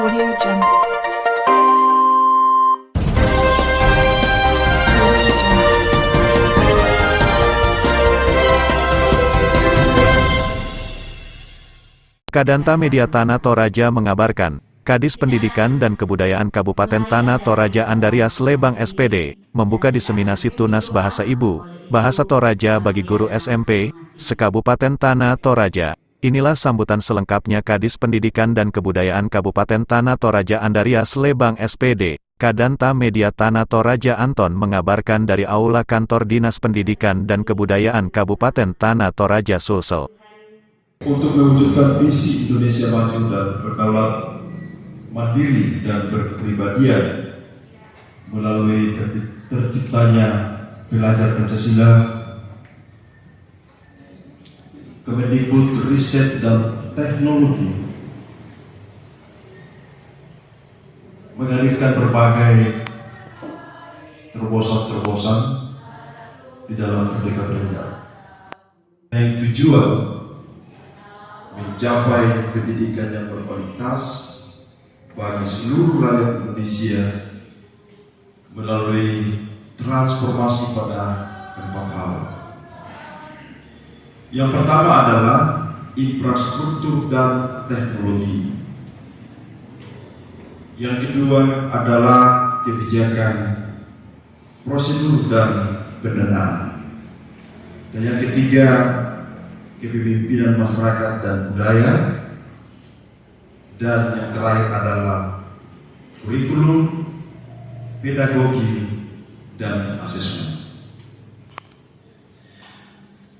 Audio Jungle. Kadanta Media Tanah Toraja mengabarkan, Kadis Pendidikan dan Kebudayaan Kabupaten Tanah Toraja Andarias Lebang SPD, membuka diseminasi tunas bahasa ibu, bahasa Toraja bagi guru SMP, se-Kabupaten Tanah Toraja. Inilah sambutan selengkapnya Kadis Pendidikan dan Kebudayaan Kabupaten Tanah Toraja Andarias Lebang SPD. Kadanta Media Tanah Toraja Anton mengabarkan dari Aula Kantor Dinas Pendidikan dan Kebudayaan Kabupaten Tanah Toraja Sulsel. Untuk mewujudkan visi Indonesia maju dan berdaulat mandiri dan berkepribadian melalui terciptanya belajar Pancasila, Kemendikbud Riset dan Teknologi menghadirkan berbagai terobosan-terobosan di dalam Merdeka Belajar yang tujuan mencapai pendidikan yang berkualitas bagi seluruh rakyat Indonesia melalui transformasi pada 4 hal. Yang pertama adalah infrastruktur dan teknologi. Yang kedua adalah kebijakan, prosedur dan pendanaan. Dan yang ketiga, kepemimpinan masyarakat dan budaya. Dan yang terakhir adalah kurikulum, pedagogi, dan asesmen.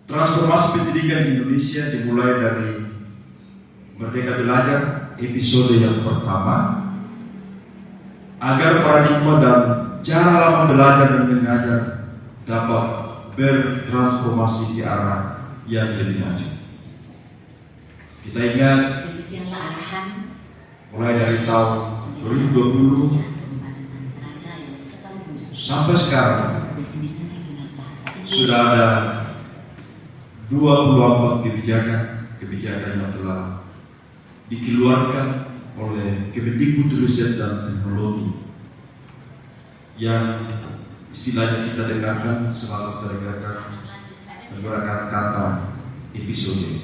Transformasi pendidikan di Indonesia dimulai dari Merdeka Belajar episode yang pertama, agar paradigma dan cara lama belajar dan mengajar dapat bertransformasi ke arah yang lebih maju. Kita ingat mulai dari tahun 2020 sampai sekarang sudah ada 24 kebijakan yang telah dikeluarkan oleh Kemendikbud Riset dan Teknologi yang istilahnya kita dengarkan selalu kita dengarkan menggunakan kata episode.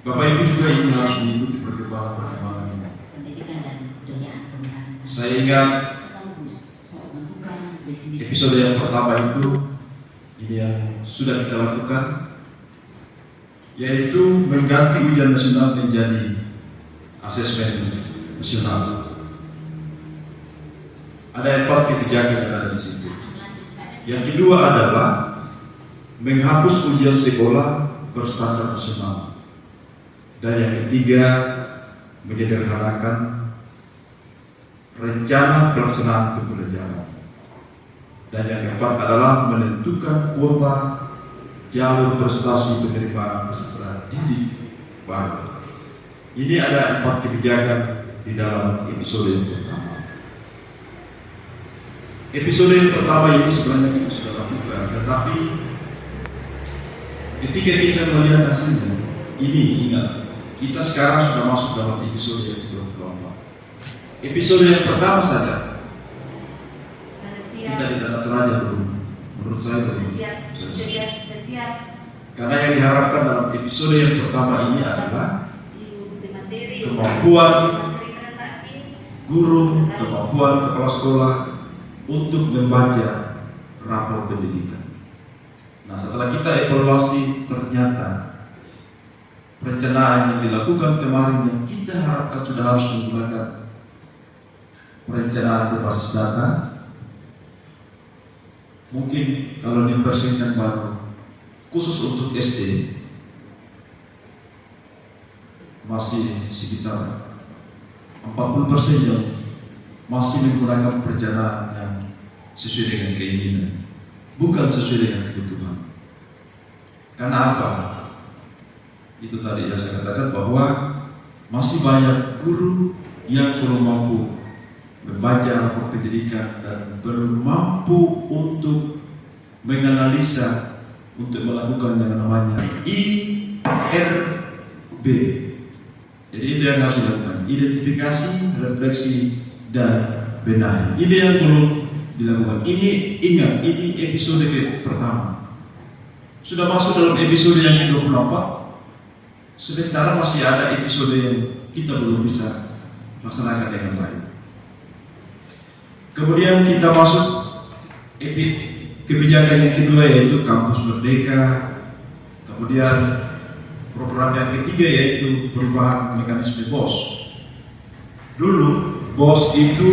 Bapak Ibu juga ini harus mengikuti perkembangan ini. Saya ingat episode yang pertama itu ini yang sudah kita lakukan, yaitu mengganti ujian nasional menjadi asesmen nasional. Ada 4 kebijakan yang ada di situ. Yang kedua adalah menghapus ujian sekolah berstandar nasional. Dan yang ketiga, menyederhanakan rencana pelaksanaan pembelajaran. Dan yang keempat adalah menentukan kuota jalur prestasi penerimaan peserta didik baru. Ini ada 4 kebijakan di dalam episode yang pertama. Episode yang pertama ini sebenarnya kita sudah lakukan, tetapi ketika kita melihat hasilnya, ini ingat, kita sekarang sudah masuk dalam episode yang ke-24. Episode yang pertama saja kita di Tanah Toraja belum, menurut saya belum. Karena yang diharapkan dalam episode yang pertama ini adalah kemampuan guru, kemampuan kepala sekolah untuk membaca rapor pendidikan. Nah, setelah kita evaluasi, ternyata perencanaan yang dilakukan kemarin yang kita harapkan sudah harus menggunakan perencanaan berbasis data. Mungkin kalau dipersingkat baru khusus untuk SD masih sekitar 40% yang masih menggunakan perencanaan yang sesuai dengan keinginan, bukan sesuai dengan kebutuhan. Karena apa? Itu tadi yang saya katakan bahwa masih banyak guru yang belum mampu membaca rapor pendidikan dan belum mampu untuk menganalisa, untuk melakukan yang namanya IRB, Jadi itu yang harus dilakukan, identifikasi, refleksi, dan benahi. Ini yang perlu dilakukan. Ini ingat, ini episode pertama. Sudah masuk dalam episode yang ke-24. Sementara masih ada episode yang kita belum bisa laksanakan dengan baik. Kemudian kita masuk kebijakan yang kedua, yaitu kampus merdeka. Kemudian program yang ketiga yaitu perubahan mekanisme BOS. Dulu BOS itu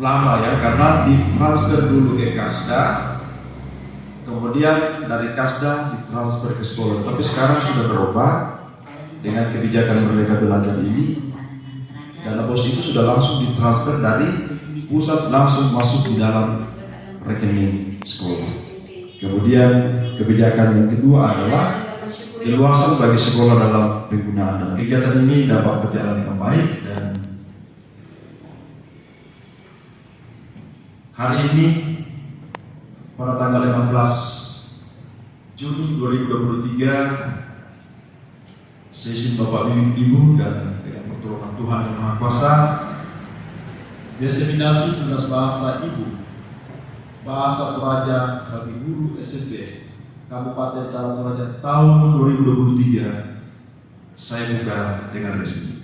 lama ya, karena ditransfer dulu ke Kasda, kemudian dari Kasda ditransfer ke sekolah. Tapi sekarang sudah berubah dengan kebijakan Merdeka Belajar ini. Dana BOS itu sudah langsung ditransfer dari pusat langsung masuk di dalam rekening sekolah. Kemudian kebijakan yang kedua adalah keluasan bagi sekolah dalam penggunaan dana. Kegiatan ini dapat berjalan dengan baik, dan hari ini pada tanggal 15 Juni 2023, sesi Bapak Ibu dan dengan pertolongan Tuhan Yang Maha Kuasa, diseminasi tunas bahasa Ibu, Bahasa Toraja bagi guru SMP Kabupaten Toraja tahun 2023 saya buka dengan resmi.